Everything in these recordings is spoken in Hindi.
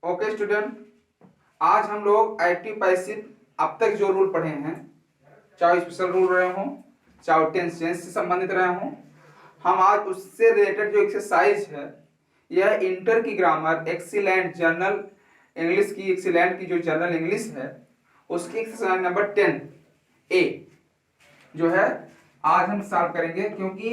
ओके स्टूडेंट, आज हम लोग एक्टिव पैसिव अब तक जो रूल पढ़े हैं, चाहे स्पेशल रूल रहे हों, चाहे टेंस से संबंधित रहे हों, हम आज उससे रिलेटेड जो एक्सरसाइज है, यह इंटर की ग्रामर एक्सीलेंट जर्नल इंग्लिश की एक्सीलेंट की जो जर्नल इंग्लिश है उसकी एक्सरसाइज नंबर 10 ए जो है आज हम सॉल्व करेंगे, क्योंकि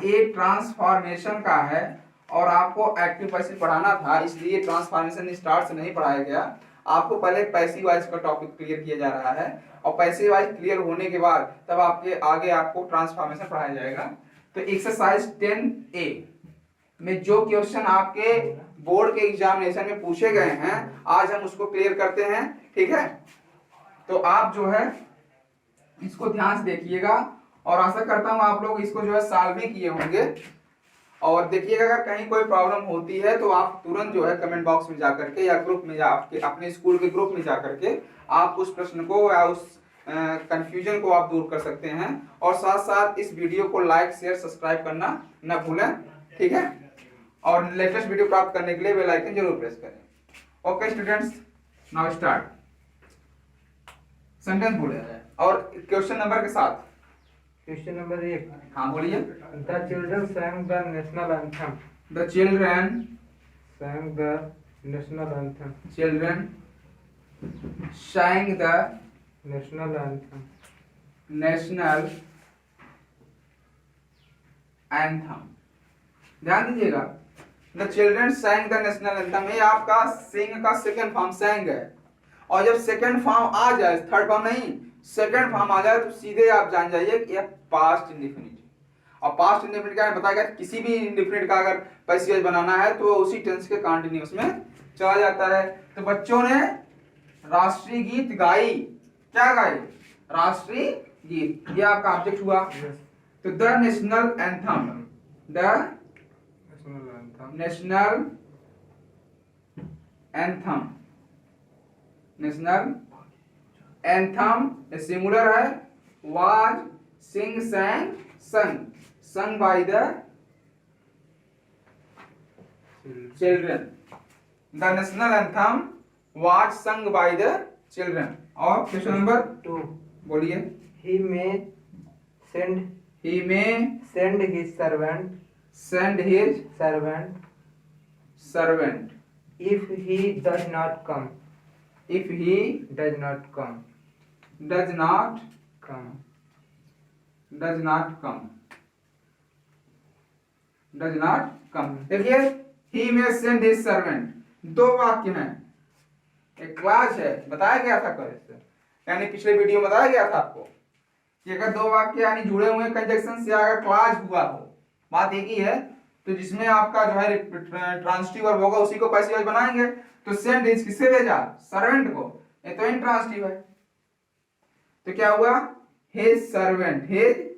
ए ट्रांसफॉर्मेशन का है और आपको एक्टिव पैसिव पढ़ाना था, इसलिए ट्रांसफॉर्मेशन स्टार्ट से नहीं पढ़ाया गया। आपको पहले पैसिव वाइज का टॉपिक क्लियर किया जा रहा है और पैसिव वाइज क्लियर होने के बाद तब आपके आगे आपको ट्रांसफॉर्मेशन पढ़ाया जाएगा। तो एक्सरसाइज 10A में जो क्वेश्चन आपके बोर्ड के एग्जामिनेशन में पूछे गए हैं आज हम उसको क्लियर करते हैं, ठीक है। तो आप जो है इसको ध्यान से देखिएगा और आशा करता हूं आप लोग इसको जो है सॉल्व भी किए होंगे। और देखिएगा अगर कहीं कोई प्रॉब्लम होती है तो आप तुरंत जो है कमेंट बॉक्स में जाकर के या ग्रुप में आपके अपने स्कूल के ग्रुप में जाकर के आप उस प्रश्न को या उस कंफ्यूजन को आप दूर कर सकते हैं। और साथ साथ इस वीडियो को लाइक शेयर सब्सक्राइब करना न भूलें, ठीक है। और लेटेस्ट वीडियो प्राप्त करने के लिए बेल आइकन जरूर प्रेस करें। Okay students, now start. Sentence बोले और क्वेश्चन नंबर के साथ। Question number 1। हाँ बोलिए। The children sang the national anthem. The children sang the national anthem. Children sang the national anthem. National anthem. ध्यान दीजिएगा, the children sang the national anthem, ये आपका sing का सेकंड फॉर्म sang है। और जब सेकंड फॉर्म आ जाए, थर्ड फॉर्म नहीं, सेकंड फॉर्म आ जाए तो सीधे आप जान जाइए कि यह पास्ट इंडेफिनिट। और पास्ट इंडेफिनिट का बताया गया किसी भी इंडेफिनिट का अगर पैसिव बनाना है तो उसी टेंस के कंटीन्यूअस में चला जाता है। तो बच्चों ने राष्ट्रीय गीत गाई, क्या गाई? राष्ट्रीय गीत, ये आपका ऑब्जेक्ट हुआ। तो the national anthem, the national anthem, national anthem singular है, was sing sang sung by the children। The national anthem was sung by the children। और क्वेश्चन नंबर 2। बोलिए। He may send He may his servant send his servant if he does not come। if he does not come does not come does not come does not come। देखिए, he may send his servant, दो वाक्य हैं, एक क्लास है, बताया गया था कल से, यानी पिछले वीडियो में बताया गया था आपको कि अगर दो वाक्य यानी जुड़े हुए कंजक्शन से अगर क्लास हुआ हो, बात एक ही है, तो जिसमें आपका जो है ट्रांसिटिव वर्ब होगा उसी को पैसिव वॉइस बनाएंगे। तो सेंड हिज किससे भेजा? सर्वेंट को, ये तो इंट्रांसिटिव है। तो क्या हुआ? His servant, his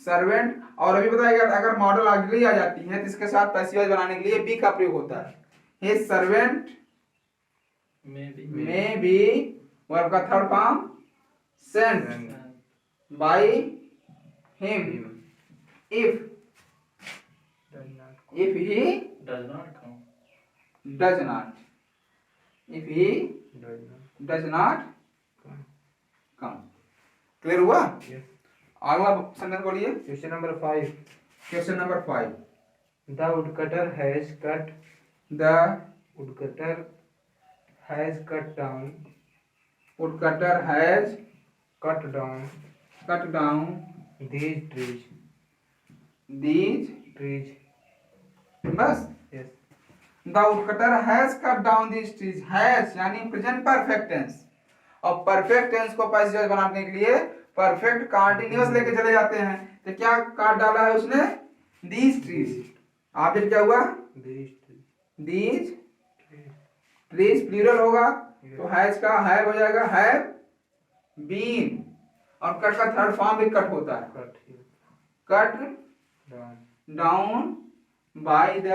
servant. और अभी बताया गया अगर मॉडल ऑक्सिलरी आ जाती है तो इसके साथ पैसिव वॉइस बनाने के लिए बी का प्रयोग होता है। His servant may be verb का third form sent by him if he does not come does not if he does not come। Clear हुआ? अगला सेंटेंस बोलिए। Question number 5। Question number 5। The woodcutter has cut The woodcutter has cut down woodcutter has cut down cut down these trees बस। yes। The woodcutter has cut down these trees, has यानी प्रेजेंट परफेक्ट टेंस, और परफेक्ट टेंस को पैसिव वॉइस बनाने के लिए परफेक्ट कंटीन्यूअस लेके चले जाते हैं। तो क्या काट डाला है उसने? these trees। ऑब्जेक्ट क्या हुआ? these trees प्लूरल होगा तो हैज का हैव हो जाएगा, हैव बीन। और कट का थर्ड फॉर्म भी कट होता है, cut down by the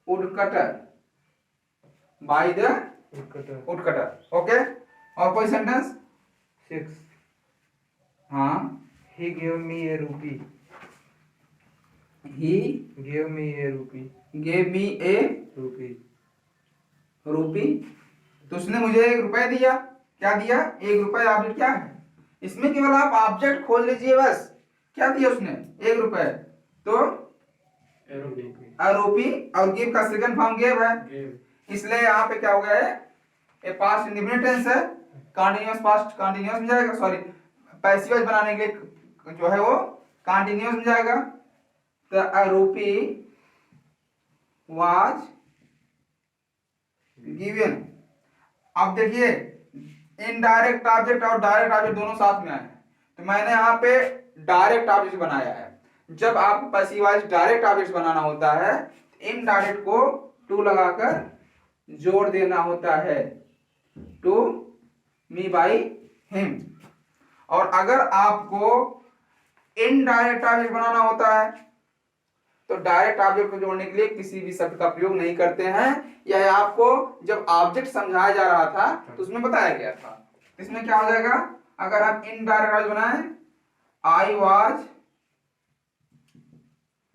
woodcutter, by the woodcutter। Okay, और कोई सेंटेंस? 6। हाँ, He gave me a rupee। He gave me a rupee. Gave me A Rupee. रूपी, तो उसने मुझे 1 रुपया दिया। क्या दिया? 1 रुपया। ऑब्जेक्ट क्या है इसमें? केवल आप ऑब्जेक्ट खोल लीजिए बस। क्या दिया उसने? 1 रुपया। तो आरोपी, और गिव का सेकंड फॉर्म गिव है, इसलिए यहाँ पे क्या हो गया है? ये पास्ट इंडेफिनिट टेंस है, कंटीन्यूअस पास्ट कंटीन्यूअस में जाएगा, सॉरी पैसिव वॉइस बनाने के लिए जो है वो कंटीन्यूअस में जाएगा। तो आरोपी वाज गिवन। अब देखिए इनडायरेक्ट ऑब्जेक्ट और डायरेक्ट ऑब्जेक्ट दोनों साथ में आए हैं, तो मैंने यहाँ पे डायरेक्ट ऑब्जेक्ट बनाया है। जब आपको पैसिव वॉइस डायरेक्ट ऑब्जेक्ट बनाना होता है, इनडायरेक्ट को टू लगाकर जोड़ देना होता है, टू मी बाई हिम। और अगर आपको इनडायरेक्ट ऑब्जेक्ट बनाना होता है तो डायरेक्ट ऑब्जेक्ट को जोड़ने के लिए किसी भी शब्द का प्रयोग नहीं करते हैं। यह आपको जब ऑब्जेक्ट समझाया जा रहा था तो उसमें बताया गया था। इसमें क्या हो जाएगा अगर आप इनडायरेक्ट ऑब्जेक्ट बनाएं? आई वाज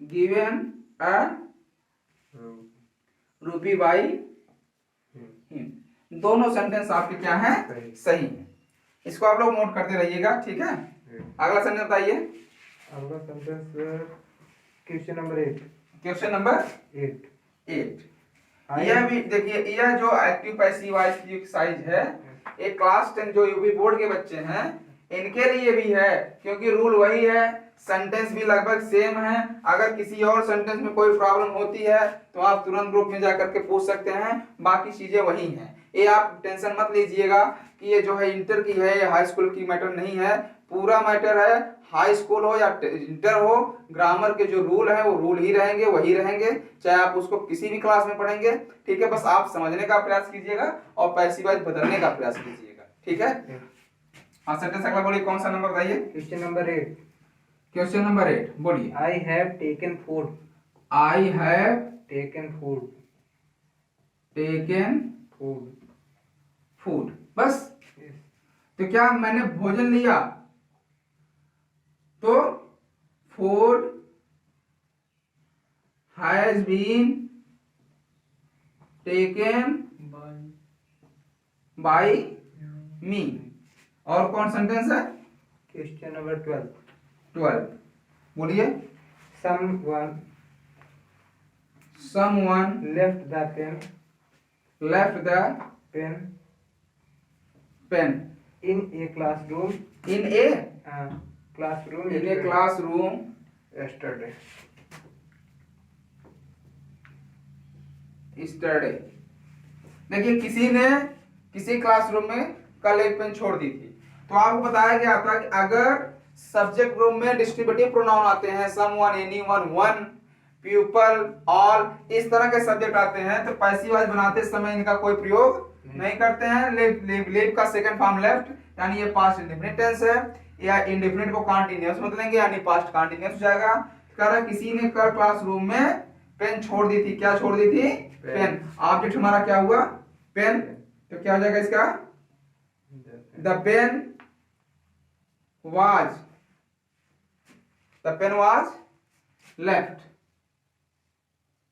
गिवन अ रूपी बाई हिम। दोनों सेंटेंस आपके क्या हैं? सही है। इसको आप लोग नोट करते रहिएगा, ठीक है। अगला सेंटेंस बताइए। अगला sentence question number 8। Question number 8। यह भी देखिए, यह जो एक्टिव पैसिव वॉइस की एक्सरसाइज है, एक क्लास 10 जो यूपी बोर्ड के बच्चे हैं इनके लिए भी है, क्योंकि रूल वही है, सेंटेंस भी लगभग सेम है। अगर किसी और सेंटेंस में कोई प्रॉब्लम होती है तो आप तुरंत ग्रुप में जाकर के पूछ सकते हैं, बाकी चीजें वही हैं। ये आप टेंशन मत लीजिएगा कि ये जो है इंटर की है, ये हाई स्कूल की मैटर नहीं है, पूरा मैटर है। हाई स्कूल हो या इंटर हो, ग्रामर के जो रूल है वो रूल ही रहेंगे, वही रहेंगे, चाहे आप उसको किसी भी क्लास में पढ़ेंगे, ठीक है। बस आप समझने का प्रयास कीजिएगा और पैसिव वॉइस बदलने का प्रयास कीजिएगा, ठीक है। हाँ सेंटेंस अगला बोलिए, कौन सा नंबर बताइए? Question number 8। क्वेश्चन नंबर 8 बोलिए। I have taken food. I have taken food. Taken food. Food, बस। तो क्या मैंने भोजन लिया? तो food has been taken by me. और कौन सेंटेंस है? क्वेश्चन नंबर 12 बोलिए। Someone left the pen in a classroom yesterday. देखिए किसी ने किसी क्लासरूम में कल एक पेन छोड़ दी थी, तो आपको बताया गया था कि अगर सब्जेक्ट ग्रुप में डिस्ट्रीब्यूटिव प्रोनाउन आते हैं, someone, anyone, one, people, all, इस तरह के सब्जेक्ट आते हैं तो पैसिव वॉइस बनाते समय इनका कोई प्रयोग नहीं करते हैं। लिव का सेकंड फॉर्म लेफ्ट, यानी ये पास्ट इंडेफिनिट टेंस है, या इंडेफिनिट को कंटीन्यूअस बदलेंगे यानी पास्ट कंटीन्यूअस हो जाएगा। कह रहा किसी ने कल क्लासरूम में पेन छोड़ दी थी। क्या छोड़ दी थी? पेन। ऑब्जेक्ट हमारा क्या हुआ? पेन। तो क्या हो जाएगा इसका? The pen was left.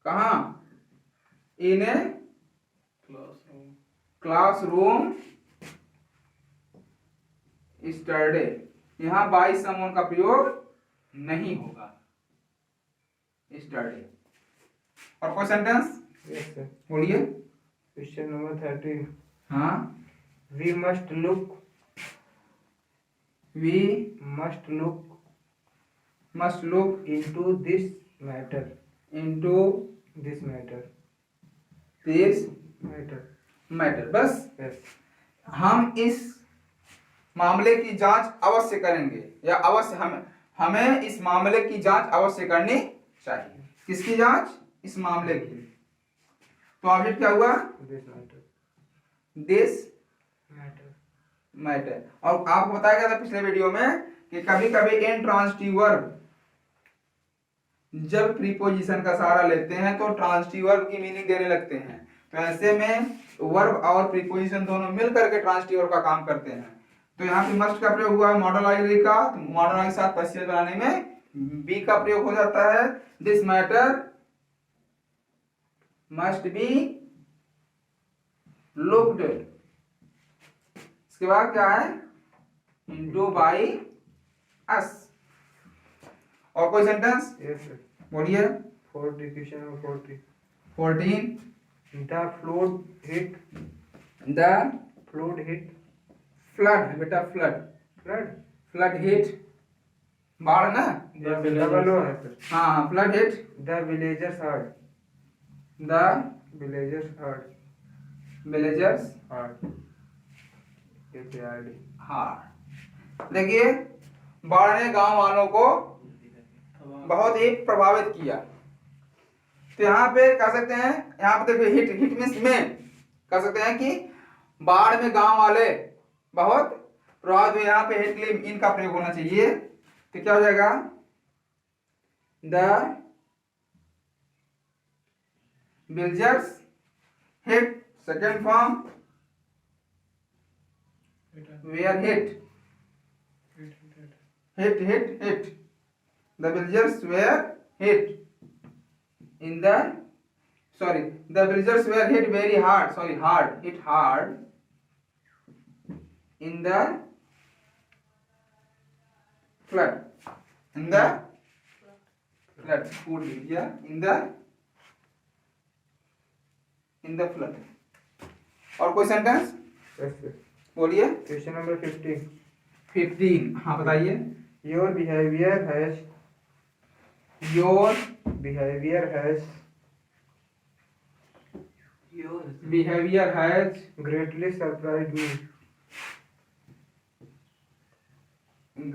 कहा? In a classroom yesterday. यहां बाय समवन का प्रयोग नहीं होगा, स्टरडे। और कोई सेंटेंस यस सर। बोलिए। Question number 13। हाँ, we must look into this matter. बस Yes. हम इस मामले की जांच अवश्य करेंगे, या अवश्य हमें इस मामले की जांच अवश्य करनी चाहिए। किसकी जांच? इस मामले की। तो ऑब्जेक्ट क्या हुआ? This matter. और आपको बताया गया था पिछले वीडियो में कि कभी कभी इंट्रांसिटिव वर्ब जब प्रीपोजिशन का सहारा लेते हैं तो ट्रांसिटिव वर्ब की मीनिंग देने लगते हैं। तो ऐसे में वर्ब और प्रीपोजिशन दोनों मिलकर के ट्रांसिटिव वर्ब का काम करते हैं। तो यहाँ पे मस्ट का प्रयोग हुआ है मॉडल ऑग्ज़िलरी का, तो मॉडल ऑग्ज़िलरी के साथ पैसिव बनाने में बी का प्रयोग हो जाता है, this matter must be looked. इसके बाद क्या है, इनटू बाई अस। और कोई सेंटेंस Yes, sir. बोलिए। 40, question number 40. 14 The flood hit. The Flood hit. Flood, बेटा फ्लड, Flood. फ्लड हिट, बाढ़ ना, Double O है sir. हाँ flood hit The villagers heard. The Villagers heard. Villagers Heard. H-A-R-D. हाँ। देखिए, बाढ़ ने गांव वालों को बहुत ही प्रभावित किया। तो यहाँ पे कह सकते हैं, यहाँ पे देखिए हिट, हिट मीन्स में, कह सकते हैं कि बाढ़ में गांव वाले बहुत प्रभावित हुए। यहाँ पे हिट के लिए इन का प्रयोग होना चाहिए। तो क्या हो जाएगा, the villagers hit, second form were hit, hit hit hit, the villagers were hit in the, sorry, the villagers were hit very hard, sorry, hard, hit hard in the flood, in the flood, food yeah, in the flood। और कोई सेंटेंस Yes, sir. बोलिए। Question number 15. 15, हाँ बताइए। Your behavior has Your behavior has behavior has greatly surprised me.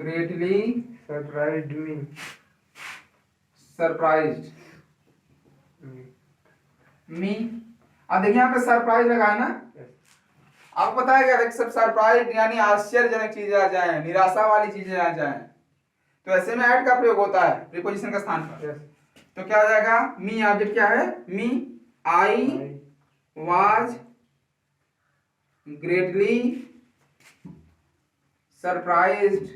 greatly Surprised me. surprised Me. me। अब देखिए यहाँ पे सरप्राइज लगा है ना, Yes. आपको पता है क्या, सब सरप्राइज यानी आश्चर्यजनक चीजें आ जाए, निराशा वाली चीजें आ जाए, तो ऐसे में ऐड का प्रयोग होता है प्रीपोजिशन का स्थान पर। Yes. तो क्या हो जाएगा, मी ऑब्जेक्ट क्या है, me, I was greatly surprised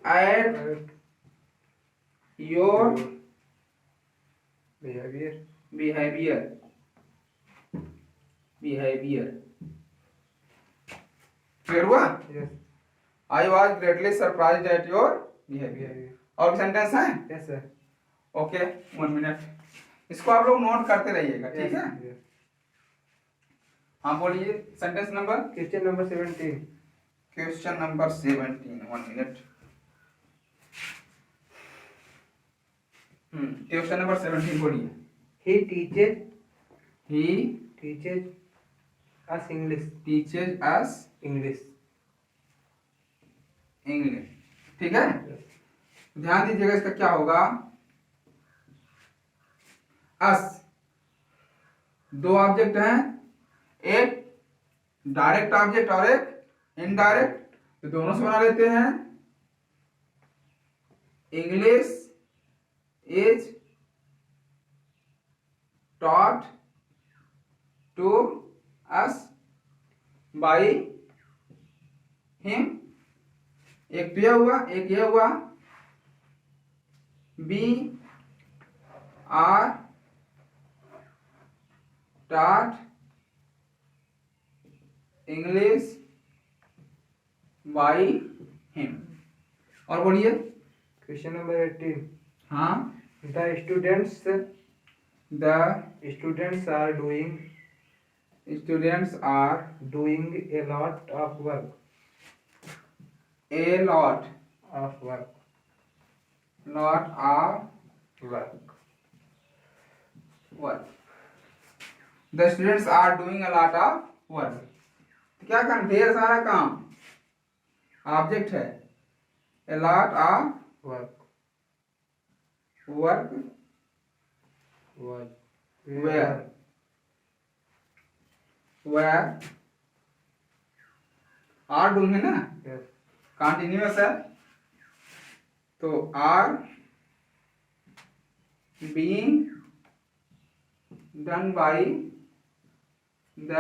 at your behavior. Behaviour, behaviour clear हुआ। Yes. I was greatly surprised at your behaviour. Behavior. और सेंटेंस है, Yes, sir. ओके 1 मिनट, इसको आप लोग नोट करते रहिएगा, ठीक है। Yes. हाँ बोलिए sentence number. Question number 17. Question number 17, 1 minute. Question number 17 बोलिए। He teaches he us English. Teaches us English. English, ठीक है। Yes. ध्यान दीजिएगा, इसका क्या होगा, अस, दो ऑब्जेक्ट हैं, एक डायरेक्ट ऑब्जेक्ट और एक इनडायरेक्ट, तो दोनों से बना लेते हैं। English is taught to us by him, एक तो यह हुआ, एक यह हुआ। We are taught English by him। और बोलिए। Question number 18. हाँ, The students the are doing students are a lot of work. a lot Of work. of Work. work, the students are doing a lot of work। तो क्या काम, ढेर सारा काम, ऑब्जेक्ट है, a lot of Work. work Work. Where? where are doing है ना, Yes. कंटिन्यूअस है, तो are being done by the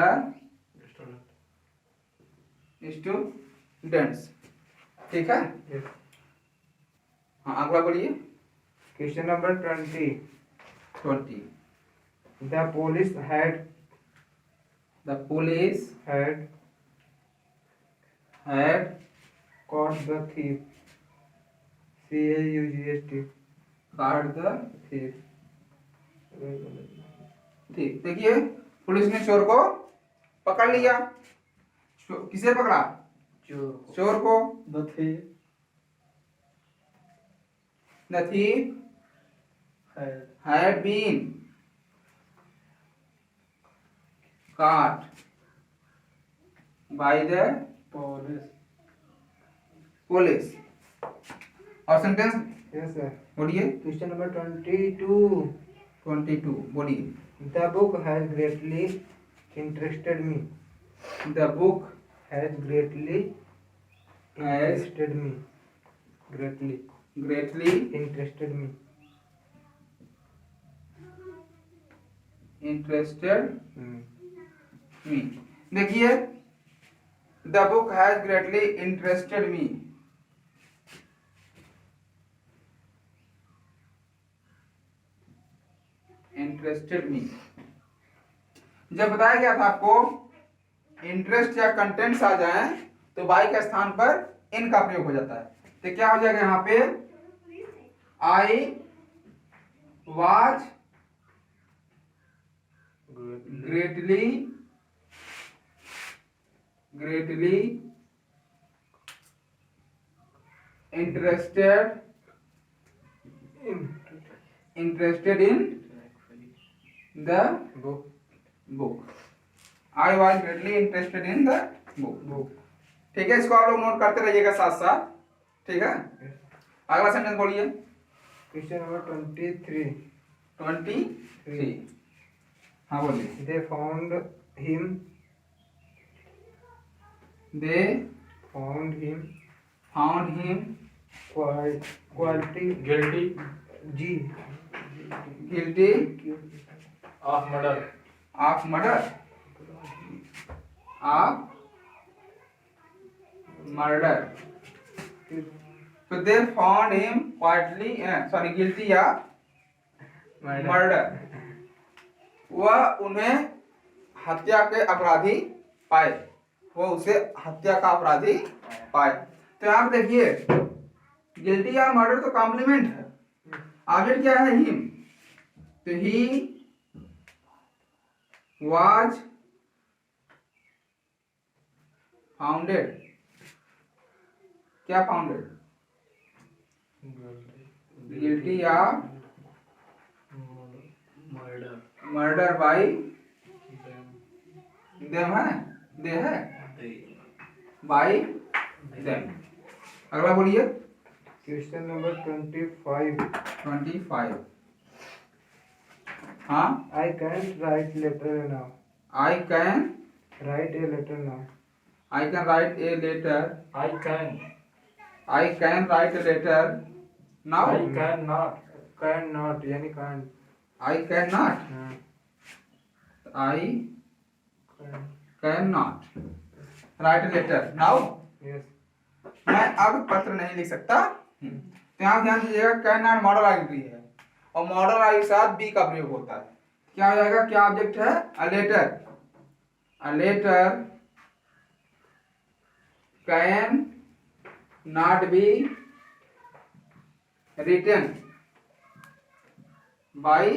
students, ठीक है। Yes. हाँ अगला बोलिए। Question number 20। 20। The police had the police had had caught the thief. CAUGST. caught the thief. ठीक, देखिए पुलिस ने चोर को पकड़ लिया। किसे पकड़ा? चोर को। The thief The thief had been caught by the police। और सेंटेंस Yes sir. बोलिए। Question number 22. 22 बोलिए। The book has greatly interested me. The book Has greatly has interested me. Greatly greatly interested me. interested Hmm. me। देखिए The book has greatly interested me। Interested me जब बताया गया था आपको इंटरेस्ट या कंटेंट्स आ जाए तो बाई के स्थान पर इन का प्रयोग हो जाता है। तो क्या हो जाएगा यहाँ पे? आई was greatly interested in the book। I was greatly interested in the book। ठीक है, इसको आप लोग नोट करते रहिएगा साथ साथ। ठीक है, अगला सेंटेंस बोलिए। Question number 23. 23। हाँ बोलिए। They found him quality guilty guilty of murder of murder तो they found him guilty या मर्डर। वह उन्हें हत्या के अपराधी पाए। वो उसे हत्या का अपराधी पाए। तो आप देखिए गिल्टी या मर्डर तो कॉम्प्लीमेंट है। ऑब्जेक्ट क्या है? हिम। तो ही वाज फाउंडेड। क्या फाउंडेड? गिल्टी या मर्डर बाई देम है, दे है बाई देम। अगला बोलिए। Question number 25. 25। हाँ I can't write letter now. I can Write a letter now. write a letter। I can write a letter now। I cannot Cannot यानी can't. I cannot हाँ. I cannot write a letter now। Yes. मैं अब पत्र नहीं लिख सकता। तो यहाँ ध्यान दीजिएगा कैन नॉट मॉडल आइडेंटिटी है और मॉडल आई के साथ बी का प्रयोग होता है। क्या हो जाएगा? क्या ऑब्जेक्ट है? A letter can not be written by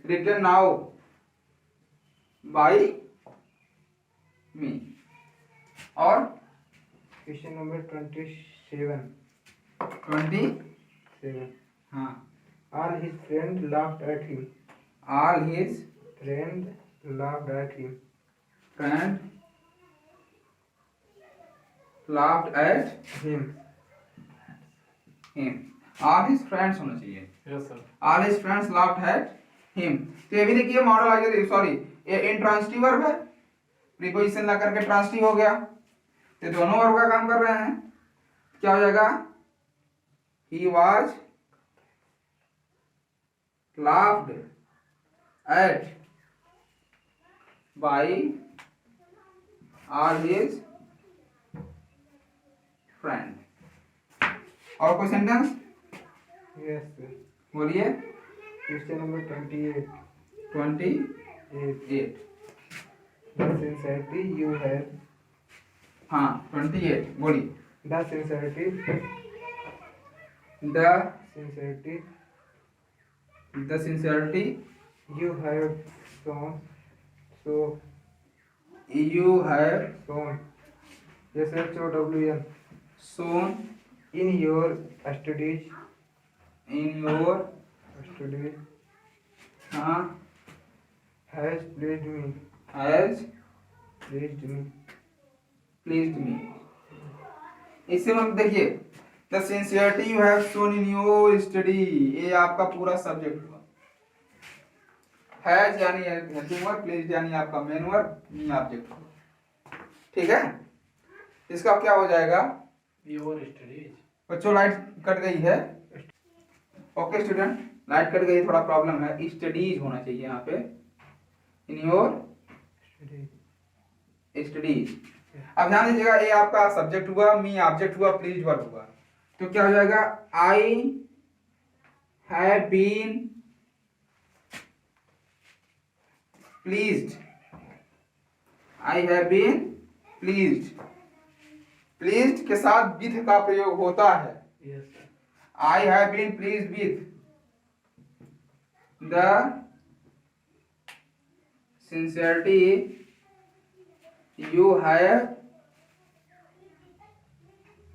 written now by me. और Question number 27. 27। हाँ All his friends laughed at him. all his Friends laughed at him. friends laughed at Him. him। all his friends होना चाहिए। yes sir all his friends laughed at him। तो ये भी देखिए मॉडल आ गया। ये इंट्रांसिटिव वर्ब है, प्रीपोजिशन ला करके ट्रांसिटिव हो गया। तो दोनों वर्ब का काम कर रहे हैं। क्या हो जाएगा? he was laughed at by all his friends। और कोई सेंटेंस Yes, sir. बोलिए। Question number 28. 28। The sincerity you have. हाँ 28 बोलिए। The sincerity. The Sincerity sincerity you have shown. So you have shown. SHOWN. shown In your studies. in your Studies. हाँ Has pleased me. has Pleased me. pleased me। इससे मतलब देखिए the sincerity you have shown in your study, ये आपका पूरा सब्जेक्ट हुआ। हैज यानी हेल्पिंग वर्ब, प्लीज यानी आपका मेन वर्ब, ऑब्जेक्ट हुआ। ठीक है, इसका क्या हो जाएगा योर स्टडीज। बच्चों लाइट कट गई है। ओके स्टूडेंट, लाइट कट गई, थोड़ा प्रॉब्लम है, स्टडीज होना चाहिए यहाँ पे, इन योर Studies. स्टडीज। अब ध्यान दीजिएगा, ये आपका सब्जेक्ट हुआ, मी ऑब्जेक्ट हुआ, प्लीज वर्ब हुआ, तो क्या हो जाएगा I have been pleased. I have been pleased, pleased के साथ विथ का प्रयोग होता है। Yes sir. I have been pleased with the sincerity you have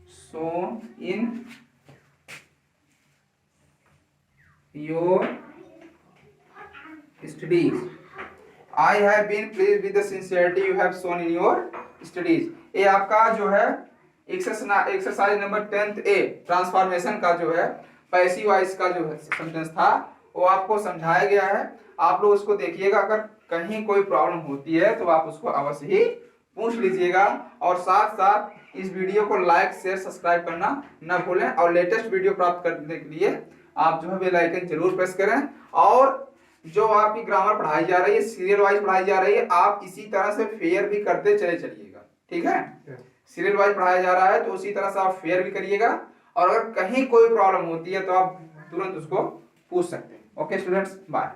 shown in your studies। I have been pleased with the sincerity you have shown in your studies। ये आपका जो है एक्सरसाइज नंबर 10th ए ट्रांसफॉर्मेशन का जो है पैसिव वॉइस का जो है सेंटेंस था, वो आपको समझाया गया है। आप लोग उसको देखिएगा, अगर कहीं कोई प्रॉब्लम होती है तो आप उसको अवश्य ही पूछ लीजिएगा। और साथ साथ इस वीडियो को लाइक शेयर सब्सक्राइब करना न भूलें, और लेटेस्ट वीडियो प्राप्त करने के लिए आप जो है बेल आइकन जरूर प्रेस करें। और जो आपकी ग्रामर पढ़ाई जा रही है, सीरियल वाइज पढ़ाई जा रही है, आप इसी तरह से फेयर भी करते चले चलिएगा। ठीक है, सीरियल वाइज पढ़ाया जा रहा है तो उसी तरह से आप फेयर भी करिएगा, और अगर कहीं कोई प्रॉब्लम होती है तो आप तुरंत उसको पूछ सकते हैं। Okay students, bye.